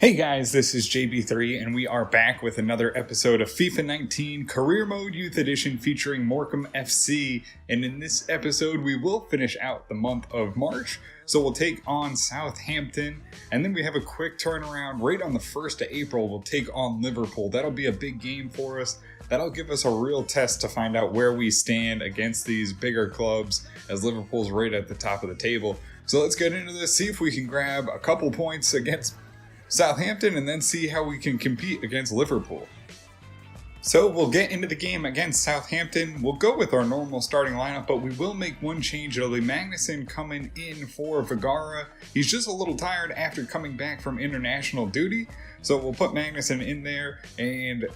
Hey guys, this is JB3 and we are back with another episode of FIFA 19 Career Mode Youth Edition featuring Morecambe FC, and in this episode we will finish out the month of March. So we'll take on Southampton, and then we have a quick turnaround right on the 1st of April. We'll take on Liverpool. That'll be a big game for us. That'll give us a real test to find out where we stand against these bigger clubs, as Liverpool's right at the top of the table. So let's get into this, see if we can grab a couple points against Southampton, and then see how we can compete against Liverpool. So we'll get into the game against Southampton. We'll go with our normal starting lineup, but we will make one change. It'll be MANSHN coming in for Waveriders. He's just a little tired after coming back from international duty, so we'll put MANSHN in there, and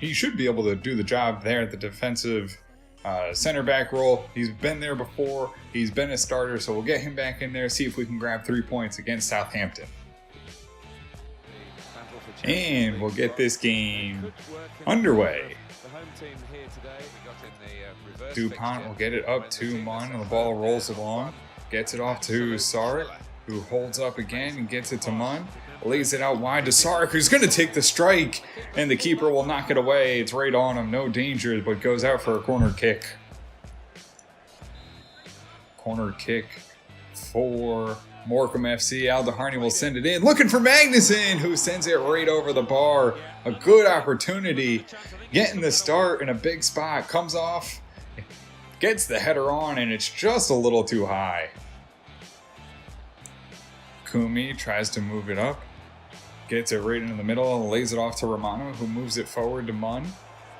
he should be able to do the job there at the defensive center back role. He's been there before, he's been a starter, so we'll get him back in there, see if we can grab 3 points against Southampton. And we'll get this game underway. Dupont will get it up to Mon, and the ball rolls along. Gets it off to Sark, who holds up again and gets it to Mon. Lays it out wide to Sark, who's going to take the strike, and the keeper will knock it away. It's right on him, no danger, but goes out for a corner kick. Corner kick for Morecambe FC. Aldeharney will send it in, looking for MANSHN, who sends it right over the bar. A good opportunity, getting the start in a big spot, comes off, gets the header on, and it's just a little too high. Kumi tries to move it up, gets it right into the middle, and lays it off to Romano, who moves it forward to Mun.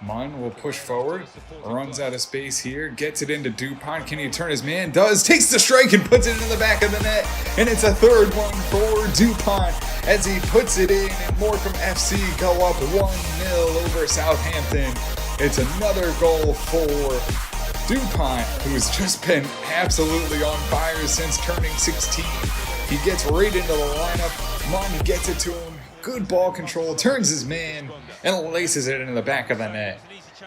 Mun will push forward, runs out of space here, gets it into Dupont. Can he turn his man? Does. Takes the strike and puts it in the back of the net. And it's a third one for Dupont as he puts it in, and Morecambe FC go up 1-0 over Southampton. It's another goal for Dupont, who's just been absolutely on fire since turning 16. He gets right into the lineup. Mun gets it to him. Good ball control, turns his man, and laces it into the back of the net.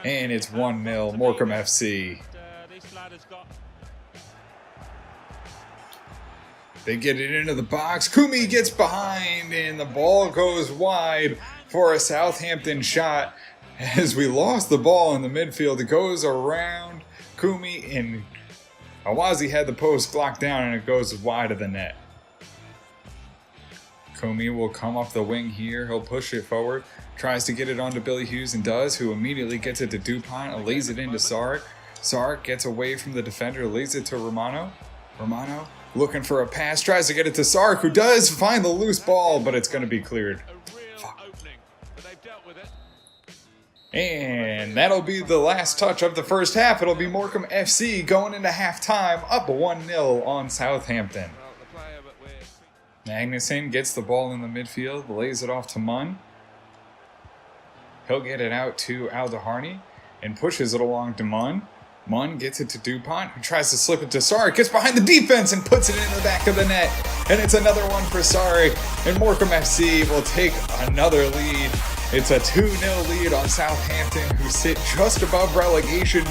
And it's 1-0, Morecambe FC. They get it into the box. Kumi gets behind, and the ball goes wide for a Southampton shot. As we lost the ball in the midfield, it goes around Kumi, and Awazi had the post blocked down, and it goes wide of the net. Kumi will come off the wing here. He'll push it forward. Tries to get it onto Billy Hughes and does, who immediately gets it to Dupont and lays it into Sark. Sark gets away from the defender, lays it to Romano. Romano looking for a pass, tries to get it to Sark, who does find the loose ball, but it's going to be cleared. And that'll be the last touch of the first half. It'll be Morecambe FC going into halftime, up 1-0 on Southampton. MANSHN gets the ball in the midfield, lays it off to Mun. He'll get it out to Aldeharney and pushes it along to Mun. Mun gets it to Dupont, who tries to slip it to Sark, gets behind the defense and puts it in the back of the net. And it's another one for Sark, and Morecambe FC will take another lead. It's a 2-0 lead on Southampton, who sit just above relegation.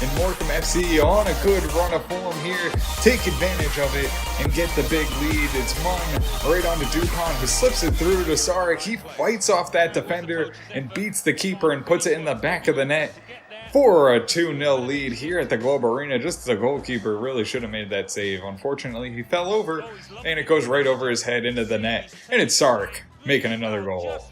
And Morecambe FC on a good run of form here, take advantage of it and get the big lead. It's Mun right onto Dupont, who slips it through to Sark. He fights off that defender and beats the keeper and puts it in the back of the net for a 2-0 lead here at the Globe Arena. Just the goalkeeper really should have made that save. Unfortunately, he fell over, and it goes right over his head into the net. And it's Sark making another goal.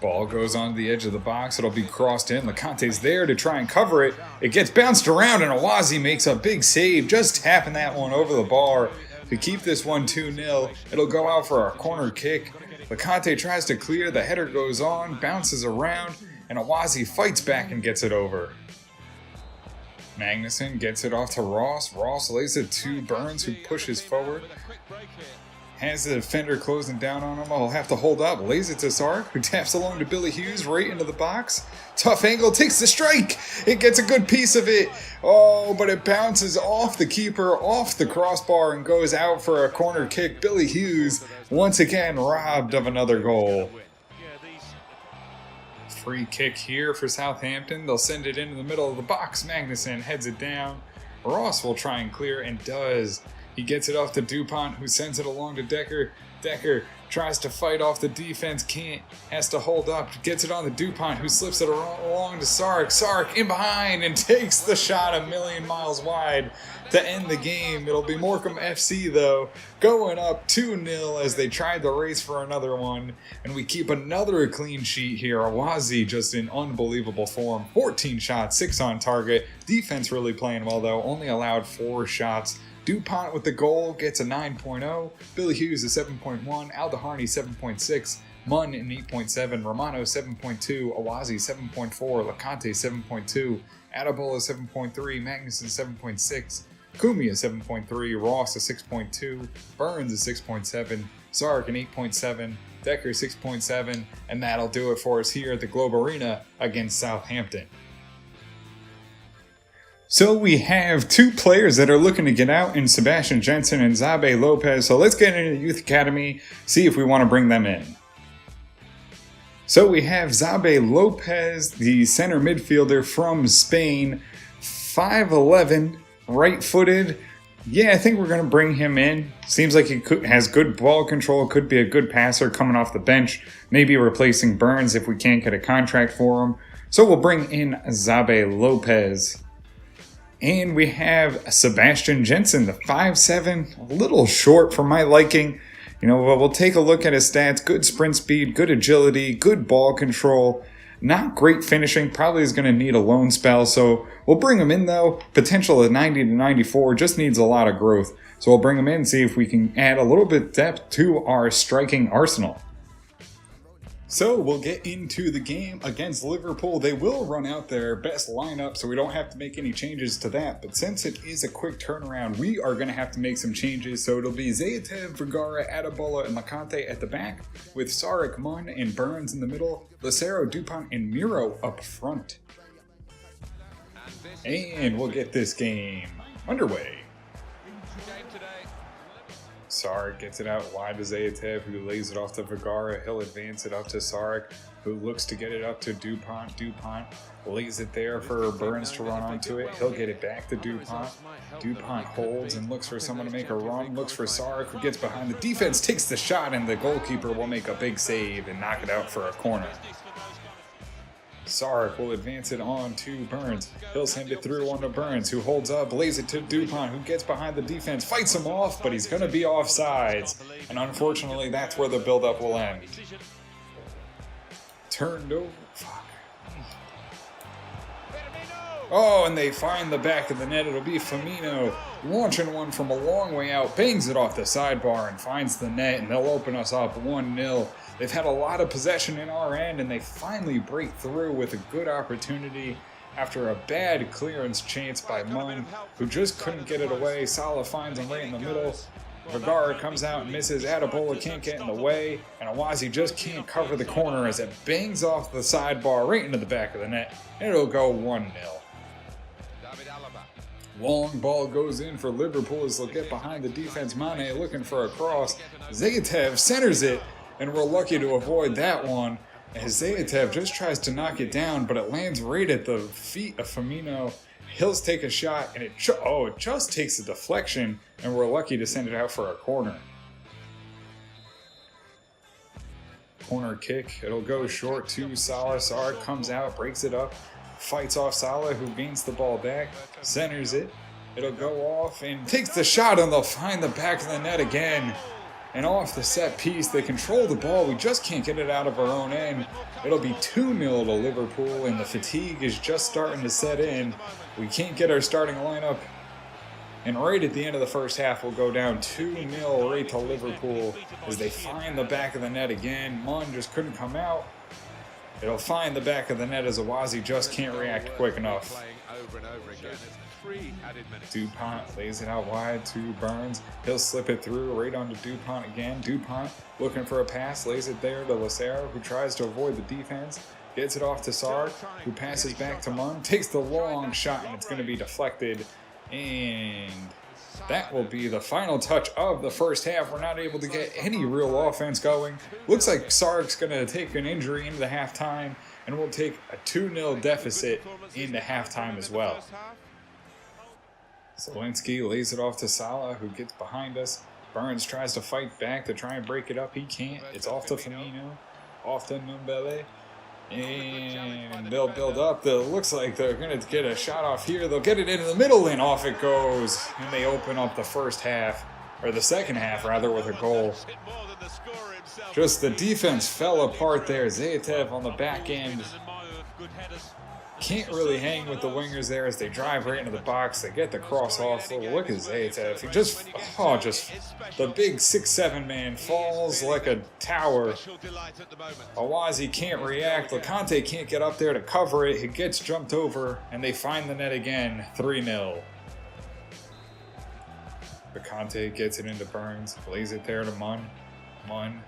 Ball goes on the edge of the box. It'll be crossed in. Lecante's there to try and cover it. It gets bounced around, and Awazi makes a big save, just tapping that one over the bar to keep this one 2-0. It'll go out for a corner kick. Lecante tries to clear. The header goes on, bounces around, and Awazi fights back and gets it over. MANSHN gets it off to Ross. Ross lays it to Burns, who pushes forward. Has the defender closing down on him. I'll have to hold up. Lays it to Sark, who taps along to Billy Hughes right into the box. Tough angle, takes the strike. It gets a good piece of it. Oh, but it bounces off the keeper, off the crossbar, and goes out for a corner kick. Billy Hughes, once again, robbed of another goal. Free kick here for Southampton. They'll send it into the middle of the box. MANSHN heads it down. Ross will try and clear, and does. He gets it off to DuPont, who sends it along to Decker. Decker tries to fight off the defense, can't, has to hold up, gets it on to DuPont, who slips it along to Sark. Sark in behind and takes the shot a million miles wide to end the game. It'll be Morecambe FC, though, going up 2-0 as they tried to race for another one. And we keep another clean sheet here. Awazi just in unbelievable form. 14 shots, 6 on target. Defense really playing well, though. Only allowed 4 shots. DuPont with the goal gets a 9.0, Billy Hughes a 7.1, Aldeharney 7.6, Munn an 8.7, Romano 7.2, Awazi 7.4, Lacante 7.2, Atabola 7.3, Magnuson 7.6, Kumi a 7.3, Ross a 6.2, Burns a 6.7, Sark an 8.7, Decker 6.7, and that'll do it for us here at the Globe Arena against Southampton. So we have 2 players that are looking to get out in Sebastian Jensen and Zabe Lopez. So let's get into the Youth Academy, see if we want to bring them in. So we have Zabe Lopez, the center midfielder from Spain, 5'11", right-footed. Yeah, I think we're going to bring him in. Seems like he has good ball control, could be a good passer coming off the bench, maybe replacing Burns if we can't get a contract for him. So we'll bring in Zabe Lopez. And we have Sebastian Jensen, the 5'7", a little short for my liking. You know, we'll take a look at his stats. Good sprint speed, good agility, good ball control. Not great finishing, probably is going to need a loan spell. So we'll bring him in, though. Potential of 90 to 94, just needs a lot of growth. So we'll bring him in and see if we can add a little bit depth to our striking arsenal. So we'll get into the game against Liverpool. They will run out their best lineup, so we don't have to make any changes to that. But since it is a quick turnaround, we are going to have to make some changes. So it'll be Zayatev, Vergara, Atabola, and Lacante at the back, with Sarek, Munn, and Burns in the middle, Lucero, DuPont, and Miro up front. And we'll get this game underway. Sarek gets it out wide to Zayatev, who lays it off to Vergara. He'll advance it up to Sarek, who looks to get it up to DuPont. DuPont lays it there for Burns to run onto it. He'll get it back to DuPont. DuPont holds and looks for someone to make a run. Looks for Sarek, who gets behind the defense, takes the shot, and the goalkeeper will make a big save and knock it out for a corner. Sarek will advance it on to Burns. He'll send it through on to Burns, who holds up, lays it to DuPont, who gets behind the defense, fights him off, but he's going to be offsides. And unfortunately, that's where the buildup will end. Turned over. Fuck. Oh, and they find the back of the net. It'll be Firmino launching one from a long way out, bangs it off the sidebar and finds the net, and they'll open us up 1-0. They've had a lot of possession in our end, and they finally break through with a good opportunity after a bad clearance chance by Munn, who just couldn't get it away. Salah finds him right in the middle. Vergara comes out and misses. Atabola can't get in the way, and Awazi just can't cover the corner as it bangs off the sidebar right into the back of the net, and it'll go 1-0. Long ball goes in for Liverpool as they'll get behind the defense. Mane looking for a cross. Zayatev centers it, and we're lucky to avoid that one as Zayatev just tries to knock it down, but it lands right at the feet of Firmino. He'll take a shot, and it just takes a deflection, and we're lucky to send it out for a corner. Corner kick. It'll go short to Salah. Sark comes out, breaks it up, fights off Salah, who gains the ball back, centers it. It'll go off and takes the shot, and they'll find the back of the net again. And off the set piece, they control the ball. We just can't get it out of our own end. It'll be 2-0 to Liverpool, and the fatigue is just starting to set in. We can't get our starting lineup. And right at the end of the first half, we'll go down 2-0 right to Liverpool as they find the back of the net again. Munn just couldn't come out. It'll find the back of the net as Awazi just can't react quick enough. DuPont lays it out wide to Burns. He'll slip it through right onto DuPont again. DuPont looking for a pass, lays it there to Lucero, who tries to avoid the defense. Gets it off to Sark, who passes back to Munn. Takes the long shot, and it's going to be deflected. And that will be the final touch of the first half. We're not able to get any real offense going. Looks like Sark's going to take an injury into the halftime, and we'll take a 2-0 deficit into halftime as well. Zielinski lays it off to Salah, who gets behind us. Burns tries to fight back to try and break it up. He can't. It's off to Firmino, off to Numbele. And they'll build up. It looks like they're going to get a shot off here. They'll get it into the middle, and off it goes. And they open up the first half, or the second half, rather, with a goal. Just the defense fell apart there. Zayatev on the back end can't really hang with the wingers there as they drive right into the box. They get the cross off. Look at Zayatev. He just the big 6'7" man falls like a tower. Awazi can't react. LeConte can't get up there to cover it. He gets jumped over, and they find the net again. 3-0. LeConte gets it into Burns. Lays it there to Munn. Munn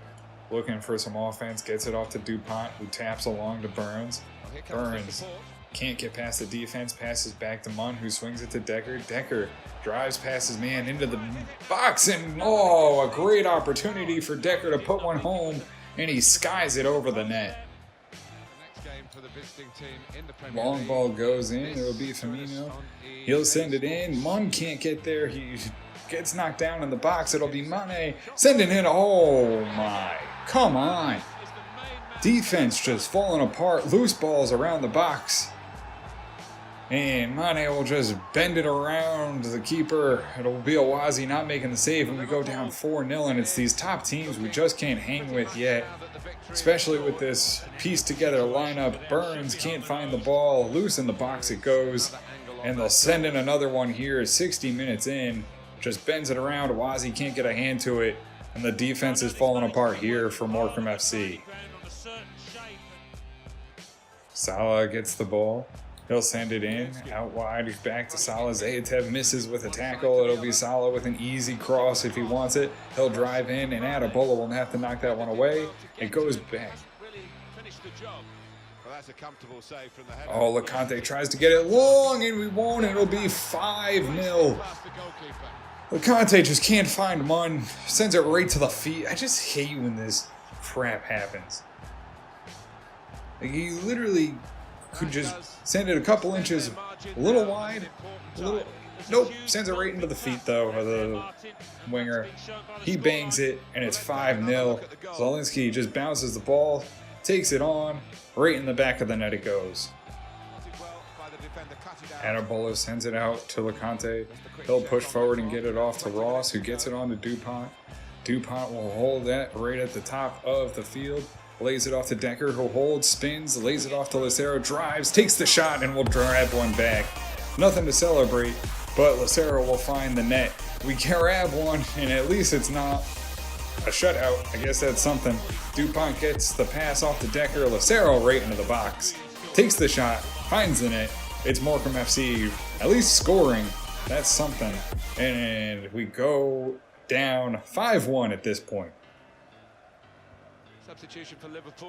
looking for some offense. Gets it off to DuPont, who taps along to Burns. Burns can't get past the defense, passes back to Munn, who swings it to Decker. Decker drives past his man into the box, and a great opportunity for Decker to put one home, and he skies it over the net. Long ball goes in. It'll be Firmino. He'll send it in. Munn can't get there. He gets knocked down in the box. It'll be Mane sending it. Oh my, come on. Defense just falling apart. Loose balls around the box. And Mane will just bend it around the keeper. It'll be Awazi not making the save, and we go down 4-0. And it's these top teams we just can't hang with yet, especially with this pieced together lineup. Burns can't find the ball. Loose in the box it goes. And they'll send in another one here 60 minutes in. Just bends it around. Awazi can't get a hand to it. And the defense is falling apart here for Morecambe FC. Salah gets the ball. He'll send it in, out wide, back to Salah. Zayatev misses with a tackle. It'll be Salah with an easy cross if he wants it. He'll drive in, and Adebola will have to knock that one away. It goes back. Oh, LeConte tries to get it long, and we won't. It'll be 5-0. LeConte just can't find Munn. Sends it right to the feet. I just hate when this crap happens. Like, he literally could just send it a couple inches, a little wide, nope, sends it right into the feet, though, of the winger. He bangs it, and it's 5-0. Zielinski just bounces the ball, takes it on, right in the back of the net it goes. Adebola sends it out to LeConte. He'll push forward and get it off to Ross, who gets it on to DuPont. DuPont will hold that right at the top of the field. Lays it off to Decker, who holds, spins, lays it off to Lucero, drives, takes the shot, and will grab one back. Nothing to celebrate, but Lucero will find the net. We grab one, and at least it's not a shutout. I guess that's something. DuPont gets the pass off to Decker, Lucero right into the box. Takes the shot, finds the net. It's Morecambe FC, at least scoring. That's something. And we go down 5-1 at this point.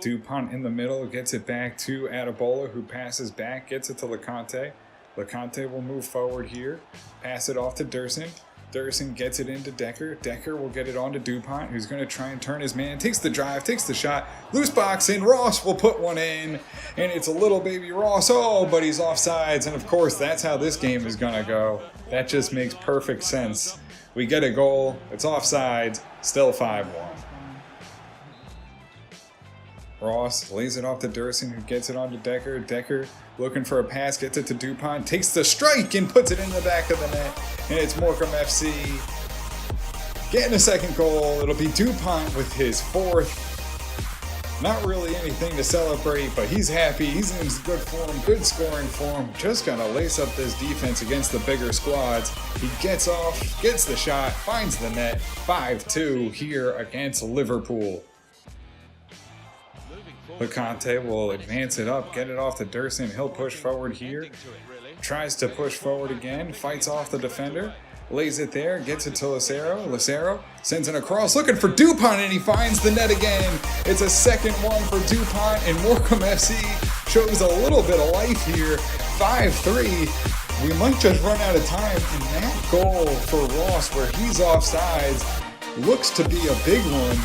DuPont in the middle gets it back to Adebola, who passes back, gets it to LeConte. LeConte will move forward here, pass it off to Durson. Durson gets it into Decker. Decker will get it on to DuPont, who's going to try and turn his man. Takes the drive, takes the shot. Loose box in. Ross will put one in, and it's a little baby Ross. Oh, but he's offsides, and of course that's how this game is going to go. That just makes perfect sense. We get a goal. It's offsides. Still 5-1. Ross lays it off to Durson, who gets it on to Decker. Decker looking for a pass, gets it to DuPont, takes the strike and puts it in the back of the net. And it's Morecambe FC getting a second goal. It'll be DuPont with his 4th. Not really anything to celebrate, but he's happy. He's in good form, good scoring form. Just gonna lace up this defense against the bigger squads. He gets off, gets the shot, finds the net. 5-2 here against Liverpool. LeConte will advance it up, get it off to Durson. He'll push forward here. Tries to push forward again, fights off the defender, lays it there, gets it to Lucero. Lucero sends it across, looking for DuPont, and he finds the net again. It's a second one for DuPont, and Morecambe FC shows a little bit of life here. 5-3. We might just run out of time, and that goal for Ross, where he's offsides, looks to be a big one.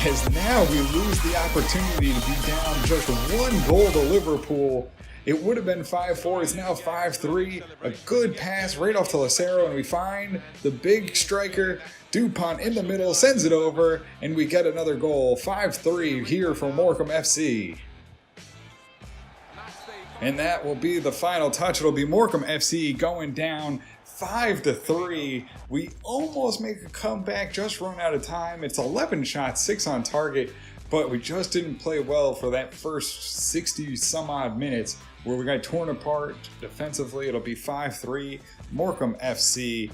as now we lose the opportunity to be down just 1 goal to Liverpool. It would have been 5-4, it's now 5-3. A good pass right off to Lucero, and we find the big striker, Dupont, in the middle, sends it over, and we get another goal. 5-3 here for Morecambe FC. And that will be the final touch. It'll be Morecambe FC going down 5-3. We almost make a comeback, just run out of time. It's 11 shots, 6 on target, but we just didn't play well for that first 60 some odd minutes where we got torn apart defensively. It'll be 5-3. Morecambe FC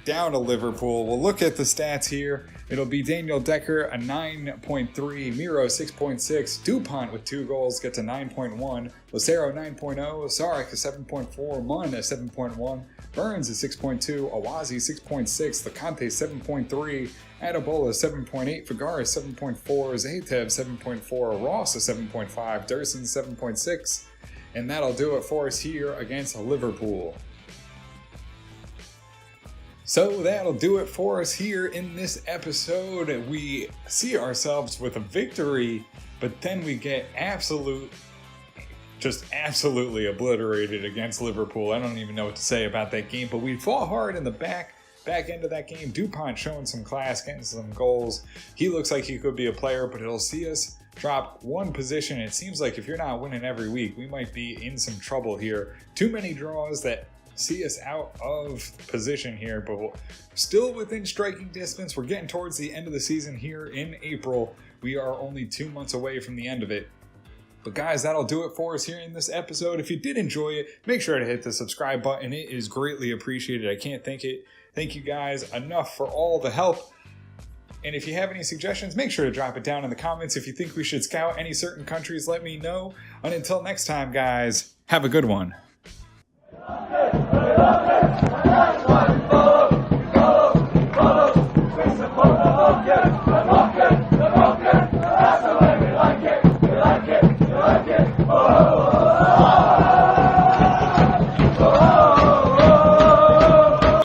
down to Liverpool. We'll look at the stats here. It'll be Daniel Decker, a 9.3, Miro 6.6, Dupont with 2 goals gets a 9.1, Lucero 9.0, Sarek a 7.4, Munn a 7.1, Burns a 6.2, Awazi 6.6, Lecante 7.3, Adebola 7.8, Fagara 7.4, Zaitev 7.4, Ross a 7.5, Durson 7.6, and that'll do it for us here against Liverpool. So that'll do it for us here in this episode. We see ourselves with a victory, but then we get absolutely obliterated against Liverpool. I don't even know what to say about that game, but we fought hard in the back end of that game. Dupont showing some class, getting some goals. He looks like he could be a player, but it'll see us drop 1 position. It seems like if you're not winning every week, we might be in some trouble here. Too many draws that see us out of position here, but we're still within striking distance. We're getting towards the end of the season here in April. We are only 2 months away from the end of it. But guys, that'll do it for us here in this episode. If you did enjoy it, make sure to hit the subscribe button. It is greatly appreciated. I can't thank you guys enough for all the help. And if you have any suggestions, make sure to drop it down in the comments. If you think we should scout any certain countries, let me know. And until next time, guys, have a good one.